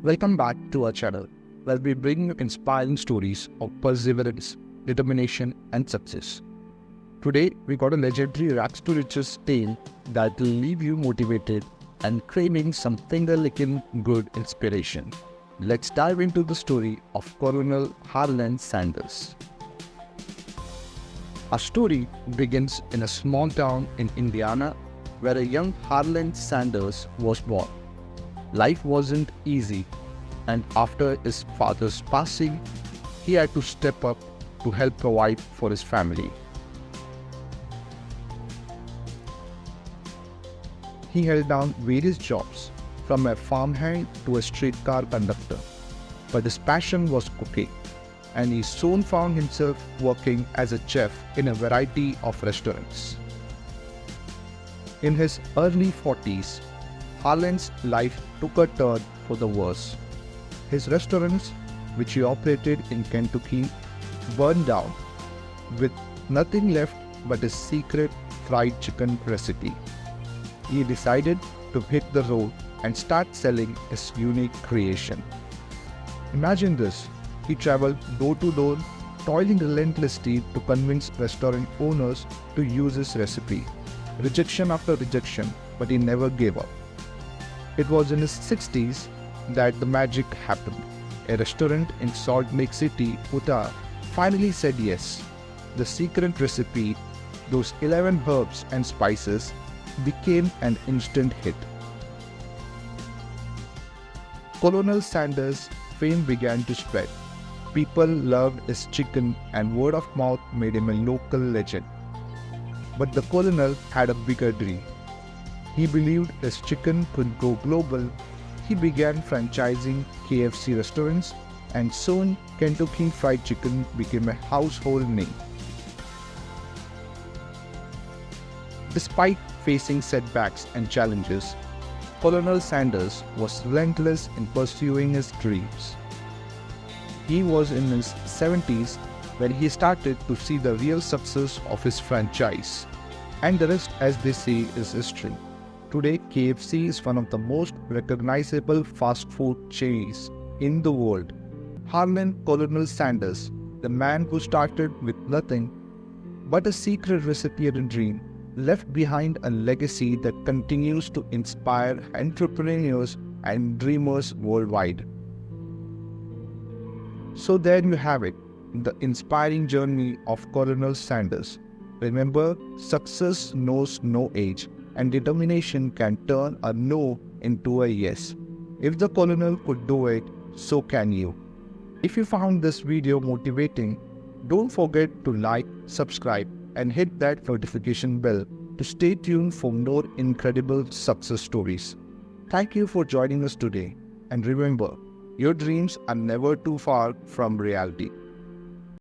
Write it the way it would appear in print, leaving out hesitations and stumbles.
Welcome back to our channel, where we bring you inspiring stories of perseverance, determination, and success. Today, we got a legendary rags to riches tale that will leave you motivated and craving something a little good inspiration. Let's dive into the story of Colonel Harlan Sanders. Our story begins in a small town in Indiana where a young Harlan Sanders was born. Life wasn't easy, and after his father's passing, he had to step up to help provide for his family. He held down various jobs, from a farmhand to a streetcar conductor, but his passion was cooking, and he soon found himself working as a chef in a variety of restaurants. In his early 40s, Harlan's life took a turn for the worse. His restaurants, which he operated in Kentucky, burned down, with nothing left but his secret fried chicken recipe. He decided to hit the road and start selling his unique creation. Imagine this, he traveled door to door, toiling relentlessly to convince restaurant owners to use his recipe. Rejection after rejection, but he never gave up. It was in his 60s that the magic happened. A restaurant in Salt Lake City, Utah, finally said yes. The secret recipe, those 11 herbs and spices, became an instant hit. Colonel Sanders' fame began to spread. People loved his chicken, and word of mouth made him a local legend. But the colonel had a bigger dream. He believed his chicken could go global. He began franchising KFC restaurants, and soon Kentucky Fried Chicken became a household name. Despite facing setbacks and challenges, Colonel Sanders was relentless in pursuing his dreams. He was in his 70s when he started to see the real success of his franchise. And the rest, as they say, is history. Today, KFC is one of the most recognizable fast food chains in the world. Harlan Colonel Sanders, the man who started with nothing but a secret recipe and a dream, left behind a legacy that continues to inspire entrepreneurs and dreamers worldwide. So there you have it, the inspiring journey of Colonel Sanders. Remember, success knows no age, and determination can turn a no into a yes. If the Colonel could do it, so can you. If you found this video motivating, don't forget to like, subscribe, and hit that notification bell to stay tuned for more incredible success stories. Thank you for joining us today, and remember, your dreams are never too far from reality.